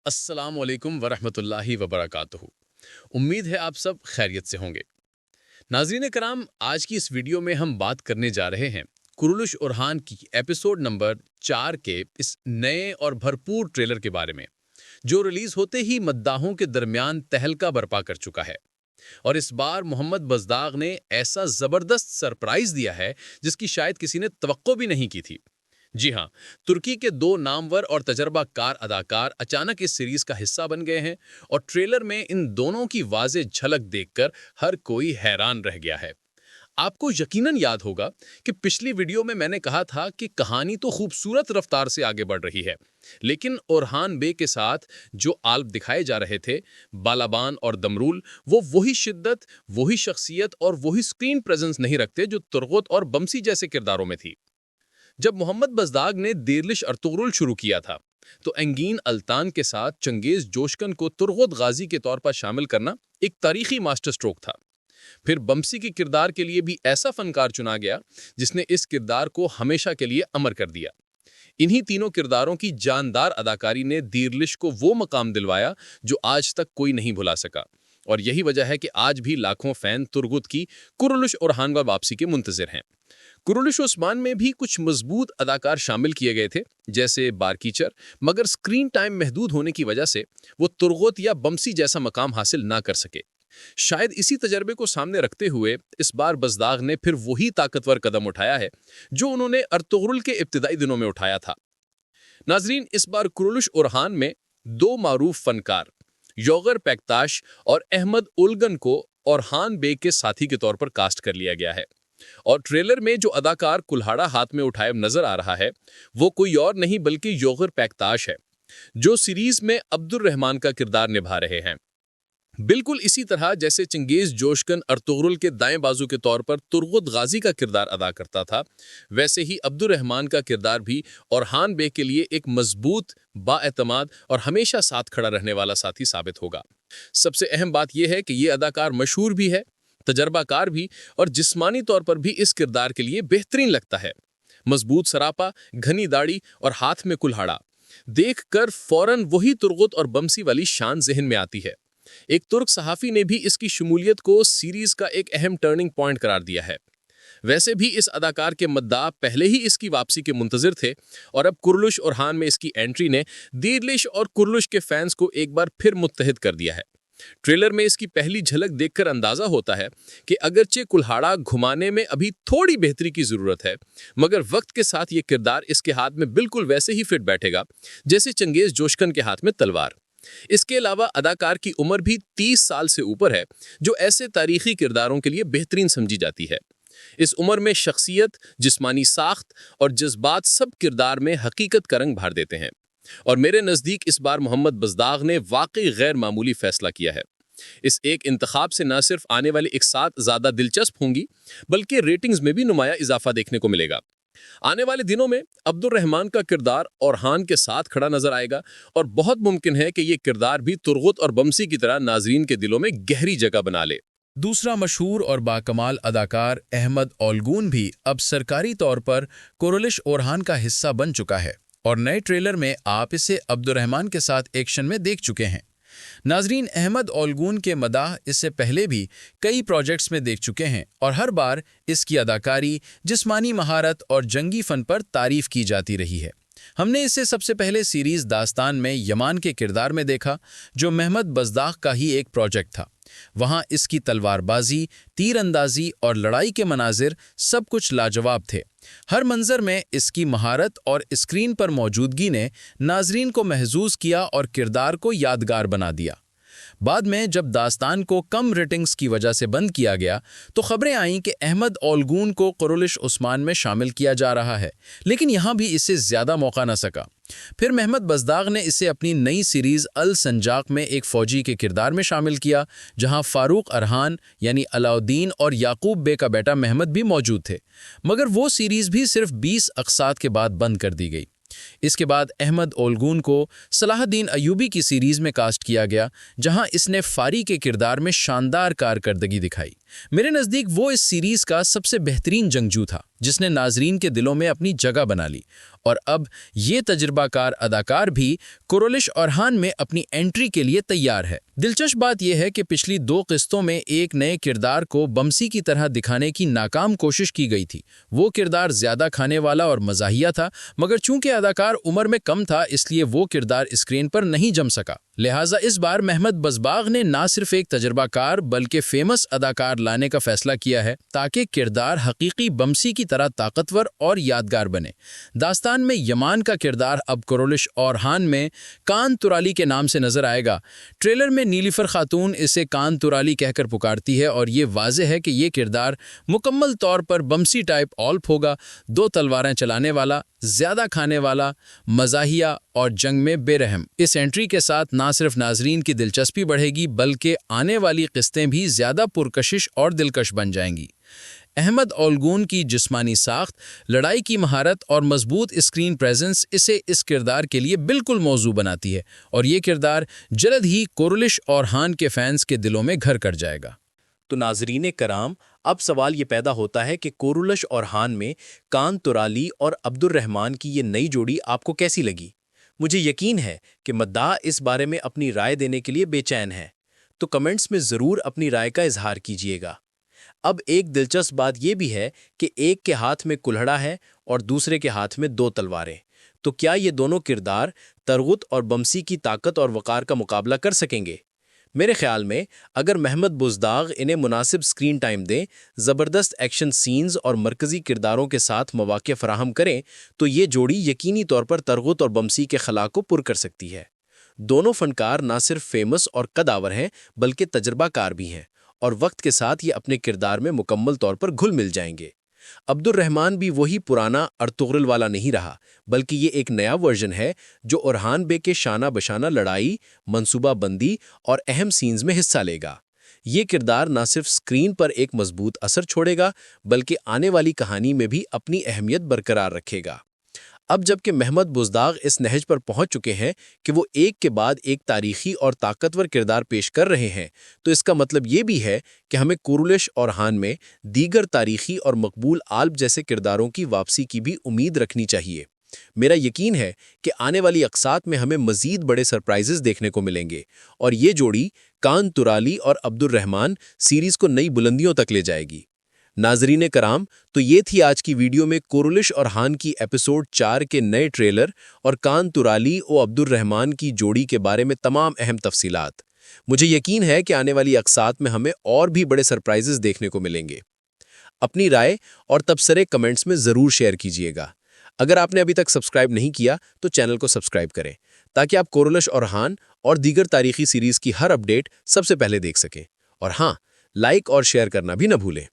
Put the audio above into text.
अस्सलाम वालेकुम वरहमतुल्लाहि वबरकातुहू। उम्मीद है आप सब खैरियत से होंगे। नाज़रीन कराम, आज की इस वीडियो में हम बात करने जा रहे हैं कुरुलुश ओरहान की एपिसोड नंबर 4 के इस नए और भरपूर ट्रेलर के बारे में, जो रिलीज होते ही मद्दाहों के दरमियान तहलका बर्पा कर चुका है। और इस बार मोहम्मद बज़दाग ने ऐसा ज़बरदस्त सरप्राइज दिया है जिसकी शायद किसी ने तवक्को भी नहीं की थी। जी हाँ, तुर्की के दो नामवर और तजर्बाकार अदाकार अचानक इस सीरीज का हिस्सा बन गए हैं और ट्रेलर में इन दोनों की वाज़ेह झलक देखकर हर कोई हैरान रह गया है। आपको यकीनन याद होगा कि पिछली वीडियो में मैंने कहा था कि कहानी तो खूबसूरत रफ्तार से आगे बढ़ रही है, लेकिन ओरहान बे के साथ जो आल्ब दिखाए जा रहे थे, बालाबान और दमरूल, वो वही शिद्दत, वही शख्सियत और वही स्क्रीन प्रेजेंस नहीं रखते जो तुर्गुत और बमसी जैसे किरदारों में थी। जब मोहम्मद बज़दाग ने देरलिश अर्तुगरुल शुरू किया था, तो एंगीन अल्तान के साथ चंगेज जोशकन को तुर्गुत गाजी के तौर पर शामिल करना एक तारीखी मास्टर स्ट्रोक था। फिर बमसी के किरदार के लिए भी ऐसा फनकार चुना गया जिसने इस किरदार को हमेशा के लिए अमर कर दिया। इन्हीं तीनों किरदारों की जानदार अदाकारी ने दीरलिश को वो मकाम दिलवाया जो आज तक कोई नहीं भुला सका, और यही वजह है कि आज भी लाखों फैन तुर्गुत की कुरुलुश ओरहान वापसी के मुंतजिर हैं। कुरुलुश ओस्मान में भी कुछ मजबूत अदाकार शामिल किए गए थे, जैसे बारकीचर, मगर स्क्रीन टाइम महदूद होने की वजह से वो तुर्गुत या बमसी जैसा मकाम हासिल ना कर सके। शायद इसी तजर्बे को सामने रखते हुए इस बार बज़दाग ने फिर वही ताकतवर कदम उठाया है जो उन्होंने अर्तुगरुल के इब्तिदाई दिनों में उठाया था। नाजरीन, इस बार कुरुलुश ओरहान में दो मारूफ फनकार योगर पैक्ताश और अहमद उलगन को ओरहान बे के साथी के तौर पर कास्ट कर लिया गया है। और ट्रेलर में जो अदाकार कुल्हाड़ा हाथ में उठाए नजर आ रहा है, वो कोई और नहीं बल्कि योगर पैक्ताश है, जो सीरीज में अब्दुल रहमान का किरदार निभा रहे हैं। बिल्कुल इसी तरह जैसे चंगेज जोशकन अर्तुगरुल के दाएं बाजू के तौर पर तुर्गुत गाजी का किरदार अदा करता था, वैसे ही अब्दुल रहमान का किरदार भी ओरहान बे के लिए एक मजबूत, बाएतमाद और हमेशा साथ खड़ा रहने वाला साथी साबित होगा। सबसे अहम बात यह है कि ये अदाकार मशहूर भी है, तजर्बाकार भी, और जिस्मानी तौर पर भी इस किरदार के लिए बेहतरीन लगता है। मजबूत सरापा, घनी दाढ़ी और हाथ में कुल्हाड़ा देखकर फौरन वही तुर्गुत और बमसी वाली शान जहन में आती है। एक तुर्क सहाफी ने भी इसकी शमूलियत को सीरीज का एक अहम टर्निंग पॉइंट करार दिया है। वैसे भी इस अदाकार के मद्दाह पहले ही इसकी वापसी के मुंतजिर थे, और अब कुरुलुश ओरहान में इसकी एंट्री ने दीरलिश और कुरुलुश के फैंस को एक बार फिर मुत्तहिद कर दिया है। ट्रेलर में इसकी पहली झलक देखकर अंदाजा होता है कि अगरचे कुल्हाड़ा घुमाने में अभी थोड़ी बेहतरी की जरूरत है, मगर वक्त के साथ ये किरदार इसके हाथ में बिल्कुल वैसे ही फिट बैठेगा जैसे चंगेज जोशकन के हाथ में तलवार। इसके अलावा अदाकार की उम्र भी 30 साल से ऊपर है, जो ऐसे तारीखी किरदारों के लिए बेहतरीन समझी जाती है। इस उम्र में शख्सियत, जिस्मानी साख्त और जज्बात सब किरदार में हकीकत का रंग भर देते हैं, और मेरे नज़दीक इस बार मोहम्मद बज़दाग ने वाकई गैर मामूली फैसला किया है। इस एक इंतखाब से न सिर्फ आने वाली इकसात ज़्यादा दिलचस्प होंगी, बल्कि रेटिंग्स में भी नुमाया इजाफा देखने को मिलेगा। आने वाले दिनों में अब्दुल रहमान का किरदार ओरहान के साथ खड़ा नजर आएगा, और बहुत मुमकिन है कि ये किरदार भी तुर्गुत और बमसी की तरह नाजरीन के दिलों में गहरी जगह बना ले। दूसरा मशहूर और बाकमाल अदाकार अहमद ओलगून भी अब सरकारी तौर पर कुरुलुश ओरहान का हिस्सा बन चुका है, और नए ट्रेलर में आप इसे अब्दुल रहमान के साथ एक्शन में देख चुके हैं। नाजरीन, अहमद ओलगून के मदाह इससे पहले भी कई प्रोजेक्ट्स में देख चुके हैं, और हर बार इसकी अदाकारी, जिस्मानी महारत और जंगी फन पर तारीफ की जाती रही है। हमने इसे सबसे पहले सीरीज दास्तान में यमान के किरदार में देखा, जो मोहम्मद बज़दाग का ही एक प्रोजेक्ट था। वहाँ इसकी तलवारबाजी, तीरंदाजी और लड़ाई के मनाजिर सब कुछ लाजवाब थे। हर मंजर में इसकी महारत और स्क्रीन पर मौजूदगी ने नाजरीन को महजूज किया और किरदार को यादगार बना दिया। बाद में जब दास्तान को कम रेटिंग्स की वजह से बंद किया गया, तो खबरें आईं कि अहमद ओलगून को कुरुलुश ओस्मान में शामिल किया जा रहा है, लेकिन यहाँ भी इसे ज़्यादा मौका न सका। फिर मोहम्मद बज़दाग ने इसे अपनी नई सीरीज़ अल संजाक में एक फ़ौजी के किरदार में शामिल किया, जहाँ फ़ारूक अरहान यानी अलाउद्दीन और याकूब बे का बेटा महमद भी मौजूद थे, मगर वो सीरीज़ भी सिर्फ 20 अक़सात के बाद बंद कर दी गई। इसके बाद अहमद ओलगून को सलाहुद्दीन अयूबी की सीरीज में कास्ट किया गया, जहां इसने फारी के किरदार में शानदार कारकर्दगी दिखाई। मेरे नज़दीक वो इस सीरीज का सबसे बेहतरीन जंगजू था, जिसने नाजरीन के दिलों में अपनी जगह बना ली, اور اب یہ تجربہ کار اداکار بھی کورولش اورحان میں اپنی انٹری کے لیے تیار ہے۔ دلچسپ بات یہ ہے کہ پچھلی 2 قسطوں میں ایک نئے کردار کو بمسی کی طرح دکھانے کی ناکام کوشش کی گئی تھی۔ وہ کردار زیادہ کھانے والا اور مزاحیہ تھا، مگر چونکہ اداکار عمر میں کم تھا اس لیے وہ کردار اسکرین پر نہیں جم سکا۔ لہٰذا اس بار محمد بزباغ نے نہ صرف ایک تجربہ کار بلکہ فیمس اداکار لانے کا فیصلہ کیا ہے تاکہ کردار حقیقی بمسی کی طرح طاقتور اور یادگار بنے۔ داستان میں یمان کا کردار اب کورولش اورحان میں کان ترالی کے نام سے نظر آئے گا۔ ٹریلر میں نیلیفر خاتون اسے کان ترالی کہہ کر پکارتی ہے اور یہ واضح ہے کہ یہ کردار مکمل طور پر بمسی ٹائپ آلپ ہوگا، 2 تلواریں چلانے والا، زیادہ کھانے والا، مزاحیہ اور جنگ میں بے رحم۔ اس انٹری کے ساتھ نہ صرف ناظرین کی دلچسپی بڑھے گی بلکہ آنے والی قسطیں بھی زیادہ پرکشش اور دلکش بن جائیں گی۔ احمد اولگون کی جسمانی ساخت، لڑائی کی مہارت اور مضبوط اسکرین پریزنس اسے اس کردار کے لیے بالکل موزوں بناتی ہے اور یہ کردار جلد ہی کورولش اورحان کے فینس کے دلوں میں گھر کر جائے گا۔ تو ناظرین کرام، اب سوال یہ پیدا ہوتا ہے کہ کورولش اورحان میں کان ترالی اور عبد الرحمن کی یہ نئی جوڑی آپ کو کیسی لگی؟ مجھے یقین ہے کہ مداح اس بارے میں اپنی رائے دینے کے لیے بے چین ہے، تو کمنٹس میں ضرور اپنی رائے کا اظہار کیجیے گا۔ اب ایک دلچسپ بات یہ بھی ہے کہ ایک کے ہاتھ میں کلہڑا ہے اور دوسرے کے ہاتھ میں 2 تلواریں، تو کیا یہ دونوں کردار ترغت اور بمسی کی طاقت اور وقار کا مقابلہ کر سکیں گے؟ میرے خیال میں اگر محمد بزداغ انہیں مناسب سکرین ٹائم دیں، زبردست ایکشن سینز اور مرکزی کرداروں کے ساتھ مواقع فراہم کریں تو یہ جوڑی یقینی طور پر ترغت اور بمسی کے خلا کو پر کر سکتی ہے۔ دونوں فنکار نہ صرف فیمس اور قدآور ہیں بلکہ تجربہ کار بھی ہیں، اور وقت کے ساتھ یہ اپنے کردار میں مکمل طور پر گھل مل جائیں گے۔ عبد الرحمن بھی وہی پرانا ارطغرل والا نہیں رہا، بلکہ یہ ایک نیا ورژن ہے جو اورحان بے کے شانہ بشانہ لڑائی، منصوبہ بندی اور اہم سینز میں حصہ لے گا۔ یہ کردار نہ صرف سکرین پر ایک مضبوط اثر چھوڑے گا بلکہ آنے والی کہانی میں بھی اپنی اہمیت برقرار رکھے گا۔ اب جب کہ محمد بزداغ اس نہج پر پہنچ چکے ہیں کہ وہ ایک کے بعد ایک تاریخی اور طاقتور کردار پیش کر رہے ہیں، تو اس کا مطلب یہ بھی ہے کہ ہمیں کورولش اورحان میں دیگر تاریخی اور مقبول آلپ جیسے کرداروں کی واپسی کی بھی امید رکھنی چاہیے۔ میرا یقین ہے کہ آنے والی اقساط میں ہمیں مزید بڑے سرپرائزز دیکھنے کو ملیں گے، اور یہ جوڑی کان ترالی اور عبد الرحمن سیریز کو نئی بلندیوں تک لے جائے گی۔ ناظرین کرام، تو یہ تھی آج کی ویڈیو میں کورولش اورحان کی ایپیسوڈ 4 کے نئے ٹریلر اور کان ترالی و عبد الرحمن کی جوڑی کے بارے میں تمام اہم تفصیلات۔ مجھے یقین ہے کہ آنے والی اقساط میں ہمیں اور بھی بڑے سرپرائزز دیکھنے کو ملیں گے۔ اپنی رائے اور تبصرے کمنٹس میں ضرور شیئر کیجیے گا۔ اگر آپ نے ابھی تک سبسکرائب نہیں کیا تو چینل کو سبسکرائب کریں تاکہ آپ کورولش اورحان اور دیگر تاریخی سیریز کی ہر اپڈیٹ سب سے پہلے دیکھ سکیں۔ اور ہاں، لائک اور شیئر کرنا بھی نہ بھولیں۔